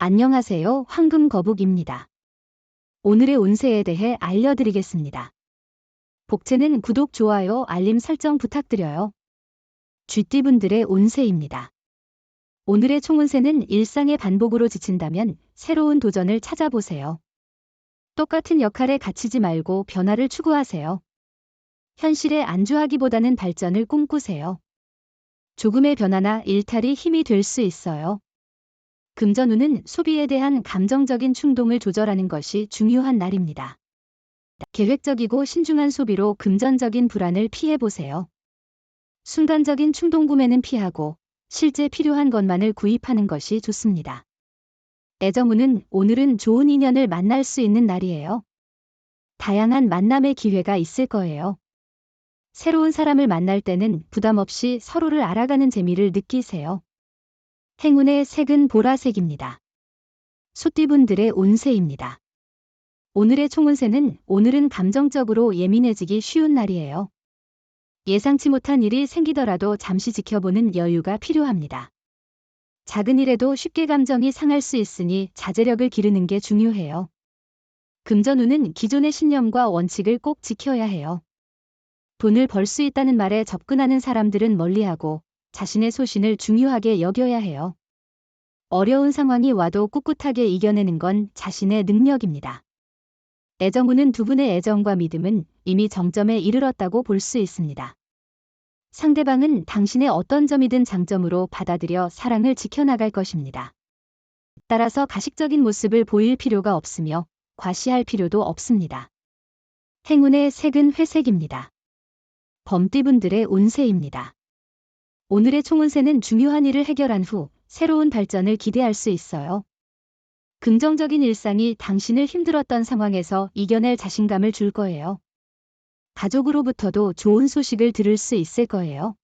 안녕하세요. 황금거북입니다. 오늘의 운세에 대해 알려드리겠습니다. 복채는 구독, 좋아요, 알림 설정 부탁드려요. 쥐띠분들의 운세입니다. 오늘의 총운세는 일상의 반복으로 지친다면 새로운 도전을 찾아보세요. 똑같은 역할에 갇히지 말고 변화를 추구하세요. 현실에 안주하기보다는 발전을 꿈꾸세요. 조금의 변화나 일탈이 힘이 될 수 있어요. 금전운은 소비에 대한 감정적인 충동을 조절하는 것이 중요한 날입니다. 계획적이고 신중한 소비로 금전적인 불안을 피해보세요. 순간적인 충동 구매는 피하고 실제 필요한 것만을 구입하는 것이 좋습니다. 애정운은 오늘은 좋은 인연을 만날 수 있는 날이에요. 다양한 만남의 기회가 있을 거예요. 새로운 사람을 만날 때는 부담 없이 서로를 알아가는 재미를 느끼세요. 행운의 색은 보라색입니다. 소띠분들의 운세입니다. 오늘의 총운세는 오늘은 감정적으로 예민해지기 쉬운 날이에요. 예상치 못한 일이 생기더라도 잠시 지켜보는 여유가 필요합니다. 작은 일에도 쉽게 감정이 상할 수 있으니 자제력을 기르는 게 중요해요. 금전운은 기존의 신념과 원칙을 꼭 지켜야 해요. 돈을 벌 수 있다는 말에 접근하는 사람들은 멀리하고 자신의 소신을 중요하게 여겨야 해요. 어려운 상황이 와도 꿋꿋하게 이겨내는 건 자신의 능력입니다. 애정운은 두 분의 애정과 믿음은 이미 정점에 이르렀다고 볼 수 있습니다. 상대방은 당신의 어떤 점이든 장점으로 받아들여 사랑을 지켜나갈 것입니다. 따라서 가식적인 모습을 보일 필요가 없으며 과시할 필요도 없습니다. 행운의 색은 회색입니다. 범띠분들의 운세입니다. 오늘의 총운세는 중요한 일을 해결한 후 새로운 발전을 기대할 수 있어요. 긍정적인 일상이 당신을 힘들었던 상황에서 이겨낼 자신감을 줄 거예요. 가족으로부터도 좋은 소식을 들을 수 있을 거예요.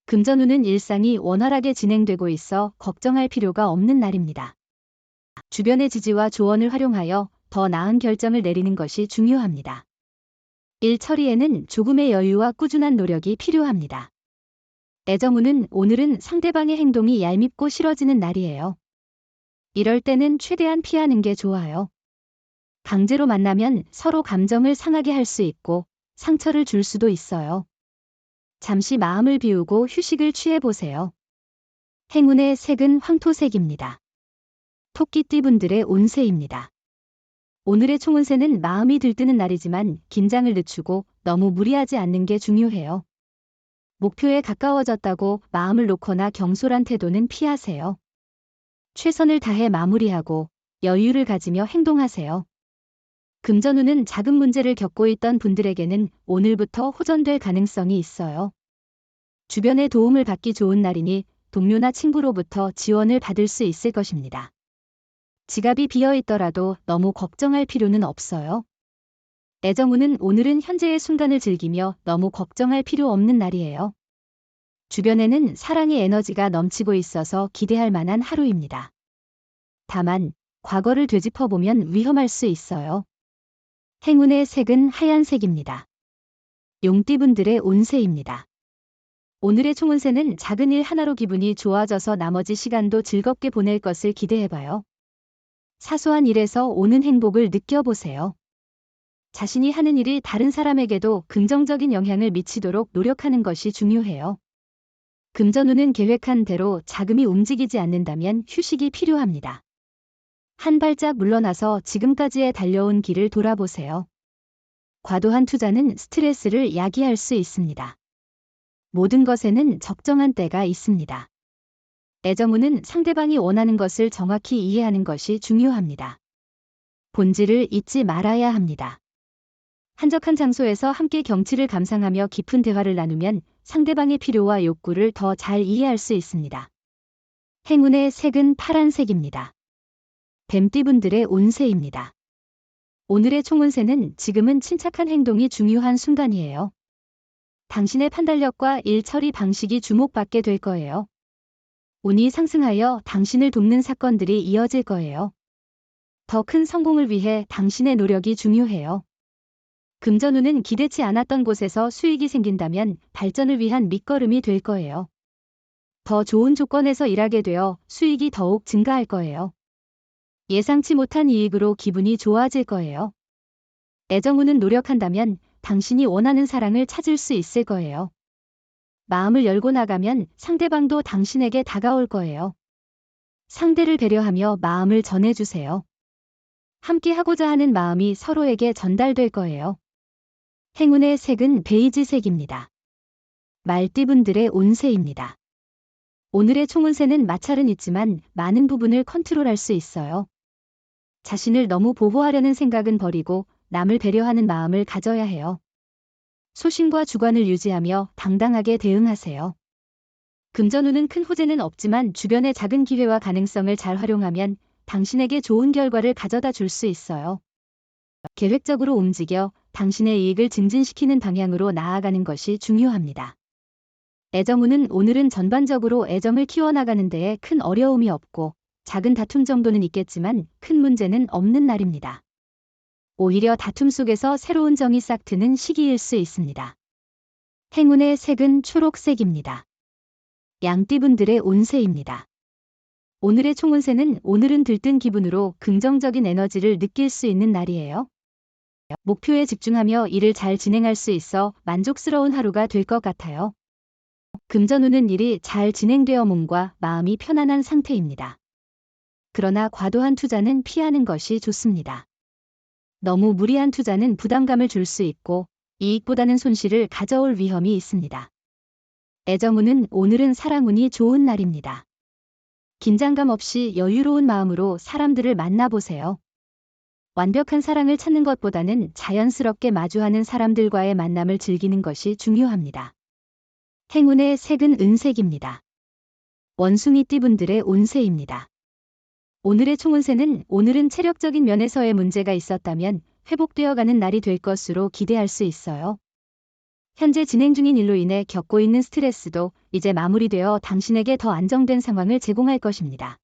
금전운은 일상이 원활하게 진행되고 있어 걱정할 필요가 없는 날입니다. 주변의 지지와 조언을 활용하여 더 나은 결정을 내리는 것이 중요합니다. 일 처리에는 조금의 여유와 꾸준한 노력이 필요합니다. 애정운은 오늘은 상대방의 행동이 얄밉고 싫어지는 날이에요. 이럴 때는 최대한 피하는 게 좋아요. 강제로 만나면 서로 감정을 상하게 할 수 있고 상처를 줄 수도 있어요. 잠시 마음을 비우고 휴식을 취해보세요. 행운의 색은 황토색입니다. 토끼띠분들의 운세입니다. 오늘의 총운세는 마음이 들뜨는 날이지만 긴장을 늦추고 너무 무리하지 않는 게 중요해요. 목표에 가까워졌다고 마음을 놓거나 경솔한 태도는 피하세요. 최선을 다해 마무리하고 여유를 가지며 행동하세요. 금전운은 작은 문제를 겪고 있던 분들에게는 오늘부터 호전될 가능성이 있어요. 주변의 도움을 받기 좋은 날이니 동료나 친구로부터 지원을 받을 수 있을 것입니다. 지갑이 비어 있더라도 너무 걱정할 필요는 없어요. 애정운은 오늘은 현재의 순간을 즐기며 너무 걱정할 필요 없는 날이에요. 주변에는 사랑의 에너지가 넘치고 있어서 기대할 만한 하루입니다. 다만 과거를 되짚어보면 위험할 수 있어요. 행운의 색은 하얀색입니다. 용띠분들의 운세입니다. 오늘의 총운세는 작은 일 하나로 기분이 좋아져서 나머지 시간도 즐겁게 보낼 것을 기대해봐요. 사소한 일에서 오는 행복을 느껴보세요. 자신이 하는 일이 다른 사람에게도 긍정적인 영향을 미치도록 노력하는 것이 중요해요. 금전운은 계획한 대로 자금이 움직이지 않는다면 휴식이 필요합니다. 한 발짝 물러나서 지금까지의 달려온 길을 돌아보세요. 과도한 투자는 스트레스를 야기할 수 있습니다. 모든 것에는 적정한 때가 있습니다. 애정운은 상대방이 원하는 것을 정확히 이해하는 것이 중요합니다. 본질을 잊지 말아야 합니다. 한적한 장소에서 함께 경치를 감상하며 깊은 대화를 나누면 상대방의 필요와 욕구를 더 잘 이해할 수 있습니다. 행운의 색은 파란색입니다. 뱀띠분들의 운세입니다. 오늘의 총운세는 지금은 침착한 행동이 중요한 순간이에요. 당신의 판단력과 일 처리 방식이 주목받게 될 거예요. 운이 상승하여 당신을 돕는 사건들이 이어질 거예요. 더 큰 성공을 위해 당신의 노력이 중요해요. 금전운은 기대치 않았던 곳에서 수익이 생긴다면 발전을 위한 밑거름이 될 거예요. 더 좋은 조건에서 일하게 되어 수익이 더욱 증가할 거예요. 예상치 못한 이익으로 기분이 좋아질 거예요. 애정운은 노력한다면 당신이 원하는 사랑을 찾을 수 있을 거예요. 마음을 열고 나가면 상대방도 당신에게 다가올 거예요. 상대를 배려하며 마음을 전해주세요. 함께 하고자 하는 마음이 서로에게 전달될 거예요. 행운의 색은 베이지색입니다. 말띠분들의 운세입니다. 오늘의 총운세는 마찰은 있지만 많은 부분을 컨트롤할 수 있어요. 자신을 너무 보호하려는 생각은 버리고 남을 배려하는 마음을 가져야 해요. 소신과 주관을 유지하며 당당하게 대응하세요. 금전운은 큰 호재는 없지만 주변의 작은 기회와 가능성을 잘 활용하면 당신에게 좋은 결과를 가져다 줄 수 있어요. 계획적으로 움직여 당신의 이익을 증진시키는 방향으로 나아가는 것이 중요합니다. 애정운은 오늘은 전반적으로 애정을 키워나가는 데에 큰 어려움이 없고 작은 다툼 정도는 있겠지만 큰 문제는 없는 날입니다. 오히려 다툼 속에서 새로운 정이 싹 트는 시기일 수 있습니다. 행운의 색은 초록색입니다. 양띠분들의 운세입니다. 오늘의 총운세는 오늘은 들뜬 기분으로 긍정적인 에너지를 느낄 수 있는 날이에요. 목표에 집중하며 일을 잘 진행할 수 있어 만족스러운 하루가 될 것 같아요. 금전운은 일이 잘 진행되어 몸과 마음이 편안한 상태입니다. 그러나 과도한 투자는 피하는 것이 좋습니다. 너무 무리한 투자는 부담감을 줄 수 있고 이익보다는 손실을 가져올 위험이 있습니다. 애정운은 오늘은 사랑운이 좋은 날입니다. 긴장감 없이 여유로운 마음으로 사람들을 만나보세요. 완벽한 사랑을 찾는 것보다는 자연스럽게 마주하는 사람들과의 만남을 즐기는 것이 중요합니다. 행운의 색은 은색입니다. 원숭이띠분들의 운세입니다. 오늘의 총운세는 오늘은 체력적인 면에서의 문제가 있었다면 회복되어가는 날이 될 것으로 기대할 수 있어요. 현재 진행 중인 일로 인해 겪고 있는 스트레스도 이제 마무리되어 당신에게 더 안정된 상황을 제공할 것입니다.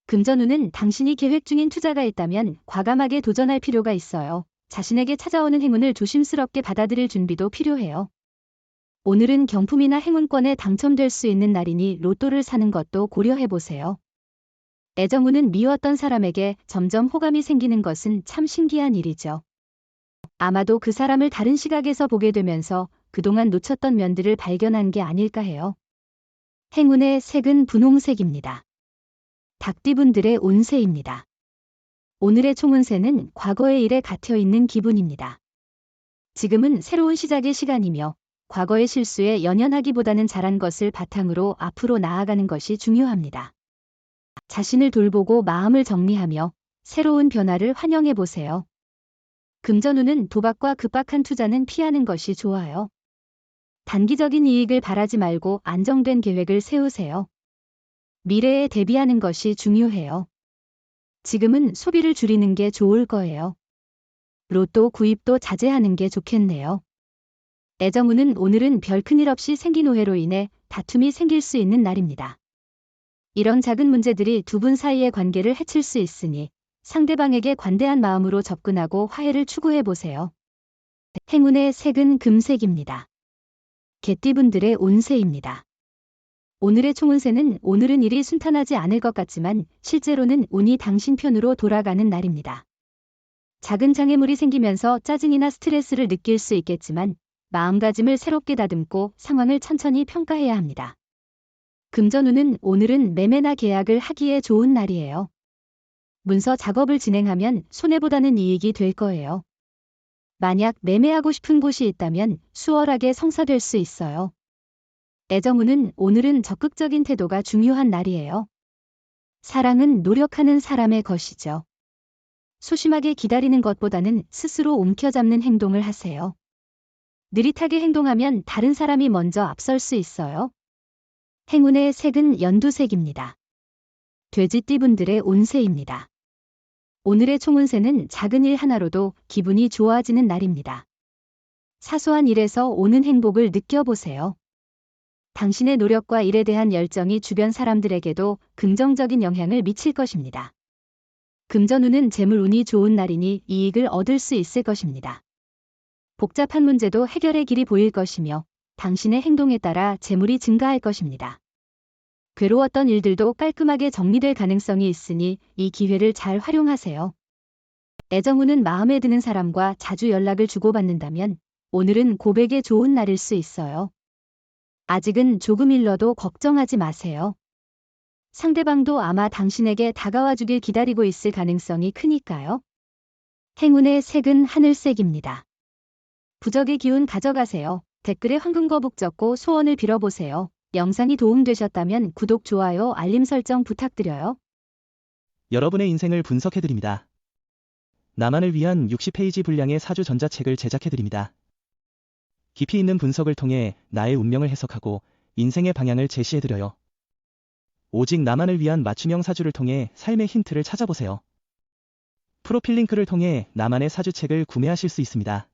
금전운은 당신이 계획 중인 투자가 있다면 과감하게 도전할 필요가 있어요. 자신에게 찾아오는 행운을 조심스럽게 받아들일 준비도 필요해요. 오늘은 경품이나 행운권에 당첨될 수 있는 날이니 로또를 사는 것도 고려해보세요. 애정운은 미웠던 사람에게 점점 호감이 생기는 것은 참 신기한 일이죠. 아마도 그 사람을 다른 시각에서 보게 되면서 그동안 놓쳤던 면들을 발견한 게 아닐까 해요. 행운의 색은 분홍색입니다. 닭띠분들의 운세입니다. 오늘의 총운세는 과거의 일에 갇혀있는 기분입니다. 지금은 새로운 시작의 시간이며 과거의 실수에 연연하기보다는 잘한 것을 바탕으로 앞으로 나아가는 것이 중요합니다. 자신을 돌보고 마음을 정리하며 새로운 변화를 환영해 보세요. 금전운은 도박과 급박한 투자는 피하는 것이 좋아요. 단기적인 이익을 바라지 말고 안정된 계획을 세우세요. 미래에 대비하는 것이 중요해요. 지금은 소비를 줄이는 게 좋을 거예요. 로또 구입도 자제하는 게 좋겠네요. 애정운은 오늘은 별 큰일 없이 생긴 오해로 인해 다툼이 생길 수 있는 날입니다. 이런 작은 문제들이 두 분 사이의 관계를 해칠 수 있으니 상대방에게 관대한 마음으로 접근하고 화해를 추구해 보세요. 행운의 색은 금색입니다. 개띠분들의 운세입니다. 오늘의 총운세는 오늘은 일이 순탄하지 않을 것 같지만 실제로는 운이 당신 편으로 돌아가는 날입니다. 작은 장애물이 생기면서 짜증이나 스트레스를 느낄 수 있겠지만 마음가짐을 새롭게 다듬고 상황을 천천히 평가해야 합니다. 금전운은 오늘은 매매나 계약을 하기에 좋은 날이에요. 문서 작업을 진행하면 손해보다는 이익이 될 거예요. 만약 매매하고 싶은 곳이 있다면 수월하게 성사될 수 있어요. 애정운은 오늘은 적극적인 태도가 중요한 날이에요. 사랑은 노력하는 사람의 것이죠. 소심하게 기다리는 것보다는 스스로 움켜잡는 행동을 하세요. 느릿하게 행동하면 다른 사람이 먼저 앞설 수 있어요. 행운의 색은 연두색입니다. 돼지띠분들의 운세입니다. 오늘의 총운세는 작은 일 하나로도 기분이 좋아지는 날입니다. 사소한 일에서 오는 행복을 느껴보세요. 당신의 노력과 일에 대한 열정이 주변 사람들에게도 긍정적인 영향을 미칠 것입니다. 금전운은 재물운이 좋은 날이니 이익을 얻을 수 있을 것입니다. 복잡한 문제도 해결의 길이 보일 것이며 당신의 행동에 따라 재물이 증가할 것입니다. 괴로웠던 일들도 깔끔하게 정리될 가능성이 있으니 이 기회를 잘 활용하세요. 애정우는 마음에 드는 사람과 자주 연락을 주고받는다면 오늘은 고백에 좋은 날일 수 있어요. 아직은 조금 일러도 걱정하지 마세요. 상대방도 아마 당신에게 다가와 주길 기다리고 있을 가능성이 크니까요. 행운의 색은 하늘색입니다. 부적의 기운 가져가세요. 댓글에 황금거북 적고 소원을 빌어보세요. 영상이 도움되셨다면 구독, 좋아요, 알림 설정 부탁드려요. 여러분의 인생을 분석해드립니다. 나만을 위한 60페이지 분량의 사주 전자책을 제작해드립니다. 깊이 있는 분석을 통해 나의 운명을 해석하고 인생의 방향을 제시해드려요. 오직 나만을 위한 맞춤형 사주를 통해 삶의 힌트를 찾아보세요. 프로필 링크를 통해 나만의 사주책을 구매하실 수 있습니다.